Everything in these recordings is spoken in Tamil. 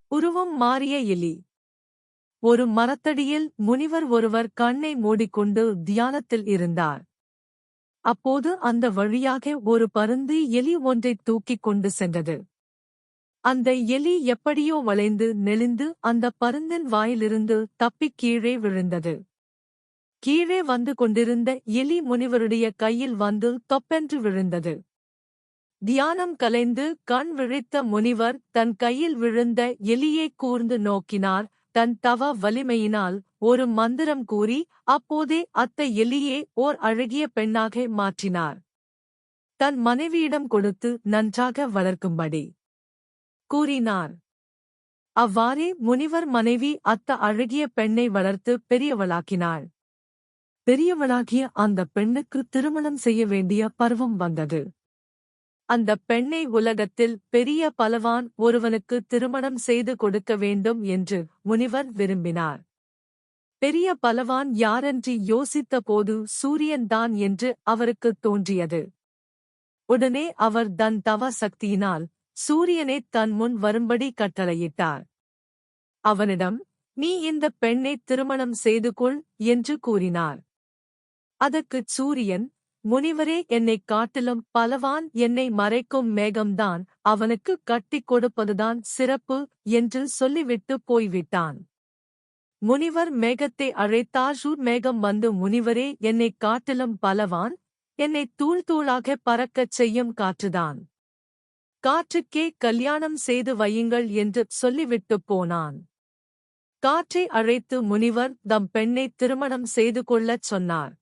உருவம் மாறிய எலி. ஒரு மரத்தடியில் முனிவர் ஒருவர் கண்ணை மூடிக்கொண்டு தியானத்தில் இருந்தார். அப்போது அந்த வழியாக ஒரு பருந்து எலி ஒன்றைத் தூக்கிக் கொண்டு சென்றது. அந்த எலி எப்படியோ வளைந்து நெளிந்து அந்த பருந்தின் வாயிலிருந்து தப்பிக் கீழே விழுந்தது. கீழே வந்து கொண்டிருந்த எலி முனிவருடைய கையில் வந்து தொப்பென்று விழுந்தது. தியானம் கலைந்து கண் விழித்த முனிவர் தன் கையில் விழுந்த எலியை கூர்ந்து நோக்கினார். தன் தவ வலிமையினால் ஒரு மந்திரம் கூறி அப்போதே அத்த எலியே ஓர் அழகிய பெண்ணாக மாற்றினார். தன் மனைவியிடம் கொடுத்து நன்றாக வளர்க்கும்படி கூறினார். அவ்வாறே முனிவர் மனைவி அத்த அழகிய பெண்ணை வளர்த்து பெரியவளாக்கினாள். பெரியவளாகிய அந்த பெண்ணுக்கு திருமணம் செய்ய வேண்டிய பருவம் வந்தது. அந்த பெண்ணை உலகத்தில் பெரிய பலவான் ஒருவனுக்கு திருமணம் செய்து கொடுக்க வேண்டும் என்று முனிவர் விரும்பினார். பெரிய பலவான் யாரென்று யோசித்த போது சூரியன்தான் என்று அவருக்குத் தோன்றியது. உடனே அவர் தன் தவ சக்தியினால் சூரியனே தன் முன் வரும்படி கட்டளையிட்டார். அவனிடம், நீ இந்த பெண்ணை திருமணம் செய்து கொள் என்று கூறினார். அதற்குச் சூரியன், முனிவரே, என்னைக் காட்டிலும் பலவான் என்னை மறைக்கும் மேகம்தான் அவனுக்கு கட்டிக் கொடுப்பதுதான் சிறப்பு என்று சொல்லிவிட்டு போய்விட்டான். முனிவர் மேகத்தை அழைத்தார். மேகம் வந்து, முனிவரே, என்னைக் காட்டிலும் பலவான் என்னைத் தூள் தூளாக பறக்கச் செய்யும் காற்றுதான். காற்றுக்கே கல்யாணம் செய்து வையுங்கள் என்று சொல்லிவிட்டுப் போனான். காற்றை அழைத்து முனிவர் தம் பெண்ணை திருமணம் செய்து கொள்ளச் சொன்னார்.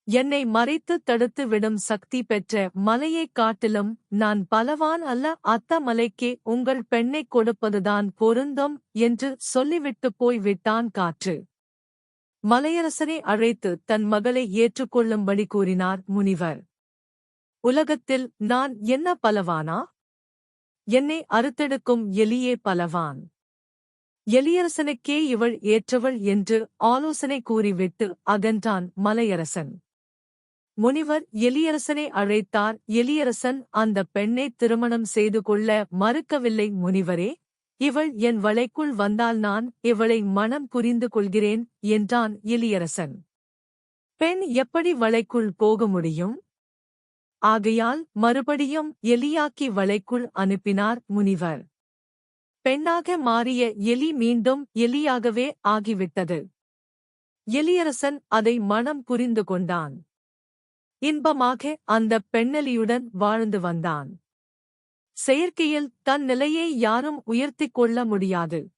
என்னை மறைத்து தடுத்து விடும் சக்தி பெற்ற மலையைக் காட்டிலும் நான் பலவான் அல்ல, அத்த மலைக்கே உங்கள் பெண்ணைக் கொடுப்பதுதான் பொருந்தும் என்று சொல்லிவிட்டுப் போய்விட்டான் காற்று. மலையரசனை அழைத்து தன் மகளை ஏற்றுக்கொள்ளும்படி கூறினார் முனிவர். உலகத்தில் நான் என்ன பலவானா? என்னை அறுத்தெடுக்கும் எலியே பலவான். எலியரசனுக்கே இவள் ஏற்றவள் என்று ஆலோசனை கூறிவிட்டு அகன்றான் மலையரசன். முனிவர் எலியரசனை அழைத்தார். எலியரசன் அந்த பெண்ணை திருமணம் செய்து கொள்ள மறுக்கவில்லை. முனிவரே, இவள் என் வலைக்குள் வந்தால் நான் இவளை மணம் புரிந்து கொள்கிறேன் என்றான் எலியரசன். பெண் எப்படி வலைக்குள் போக முடியும்? ஆகையால் மறுபடியும் எலியாக்கி வலைக்குள் அனுப்பினார் முனிவர். பெண்ணாக மாறிய எலி மீண்டும் எலியாகவே ஆகிவிட்டது. எலியரசன் அதை மணம் புரிந்து கொண்டான். இன்பமாக அந்த பெண்ணெலியுடன் வாழ்ந்து வந்தான். செயற்கையில் தன் நிலையை யாரும் உயர்த்திக் கொள்ள முடியாது.